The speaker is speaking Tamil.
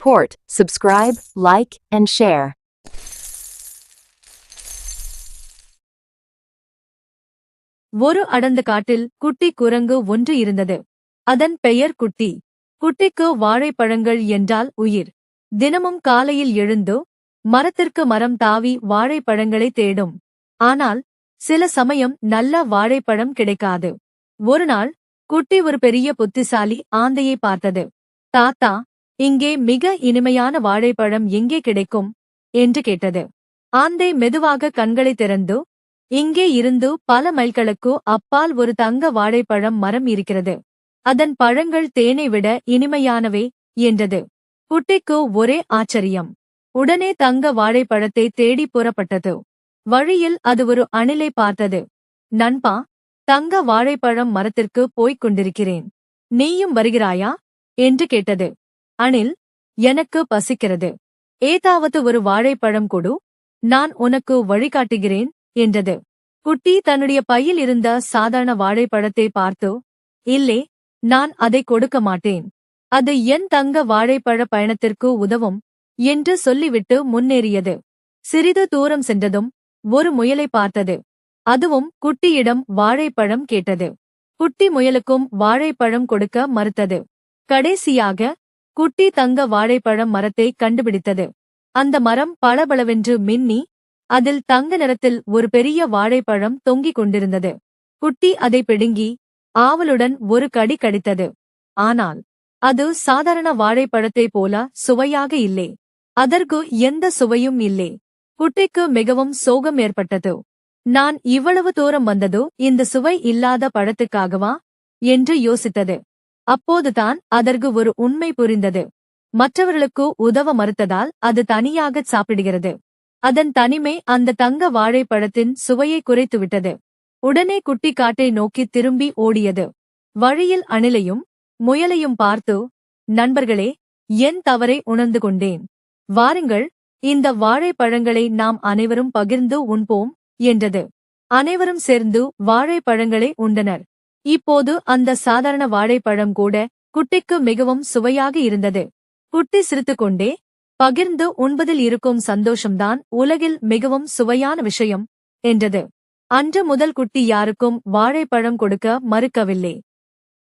Support, subscribe, like, and share. ஒரு அடர்ந்த காட்டில் குட்டி குரங்கு ஒன்று இருந்தது. அதன் பெயர் குட்டி. குட்டிக்கு வாழைப்பழங்கள் என்றால் உயிர். தினமும் காலையில் எழுந்து மரத்திற்கு மரம் தாவி வாழைப்பழங்களை தேடும். ஆனால் சில சமயம் நல்ல வாழைப்பழம் கிடைக்காது. ஒருநாள் குட்டி ஒரு பெரிய புத்திசாலி ஆந்தையை பார்த்தது. தாத்தா, இங்கே மிக இனிமையான வாழைப்பழம் எங்கே கிடைக்கும் என்று கேட்டது. ஆந்தை மெதுவாக கண்களை திறந்து, இங்கே இருந்து பல மைல்களுக்கு அப்பால் ஒரு தங்க வாழைப்பழம் மரம் இருக்கிறது. அதன் பழங்கள் தேனை விட இனிமையானவை என்றது. குட்டிக்கு ஒரே ஆச்சரியம். உடனே தங்க வாழைப்பழத்தை தேடி புறப்பட்டது. வழியில் அது ஒரு அணிலை பார்த்தது. நண்பா, தங்க வாழைப்பழம் மரத்திற்கு போய்க் கொண்டிருக்கிறேன். நீயும் வருகிறாயா என்று கேட்டது. அணில், எனக்கு பசிக்கிறது. ஏதாவது ஒரு வாழைப்பழம் கொடு, நான் உனக்கு வழிகாட்டுகிறேன் என்றது. குட்டி தன்னுடைய பையில் இருந்த சாதாரண வாழைப்பழத்தை பார்த்து, இல்லே, நான் அதை கொடுக்க மாட்டேன். அது என் தங்க வாழைப்பழ பயணத்திற்கு உதவும் என்று சொல்லிவிட்டு முன்னேறியது. சிறிது தூரம் சென்றதும் ஒரு முயலை பார்த்தது. அதுவும் குட்டியிடம் வாழைப்பழம் கேட்டது. குட்டி முயலுக்கும் வாழைப்பழம் கொடுக்க மறுத்தது. கடைசியாக குட்டி தங்க வாழைப்பழம் மரத்தை கண்டுபிடித்தது. அந்த மரம் பளபளவென்று மின்னி, அதில் தங்க நிறத்தில் ஒரு பெரிய வாழைப்பழம் தொங்கிக் கொண்டிருந்தது. குட்டி அதை பிடுங்கி ஆவலுடன் ஒரு கடி கடித்தது. ஆனால் அது சாதாரண வாழைப்பழத்தைப் போல சுவையாக இல்லை. அதற்கு எந்த சுவையும் இல்லை. குட்டிக்கு மிகவும் சோகம் ஏற்பட்டது. நான் இவ்வளவு தூரம் வந்ததோ இந்த சுவை இல்லாத பழத்துக்காகவா என்று யோசித்தது. அப்போதுதான் அதற்கு ஒரு உண்மை புரிந்தது. மற்றவர்களுக்கு உதவ மறுத்ததால் அது தனியாகச் சாப்பிடுகிறது. அதன் தனிமை அந்த தங்க வாழைப்பழத்தின் சுவையை குறைத்துவிட்டது. உடனே குட்டி காட்டை நோக்கி திரும்பி ஓடியது. வழியில் அணிலையும் முயலையும் பார்த்து, நண்பர்களே, என் தவறை உணர்ந்து கொண்டேன். வாருங்கள், இந்த வாழைப்பழங்களை நாம் அனைவரும் பகிர்ந்து உண்போம் என்றது. அனைவரும் சேர்ந்து வாழைப்பழங்களை உண்டனர். இப்போது அந்த சாதாரண வாழைப்பழம் கூட குட்டிக்கு மிகவும் சுவையாக இருந்தது. குட்டி சிரித்துக்கொண்டே, பகிர்ந்து உண்பதில் இருக்கும் சந்தோஷம்தான் உலகில் மிகவும் சுவையான விஷயம் என்றது. அன்று முதல் குட்டி யாருக்கும் வாழைப்பழம் கொடுக்க மறுக்கவில்லை.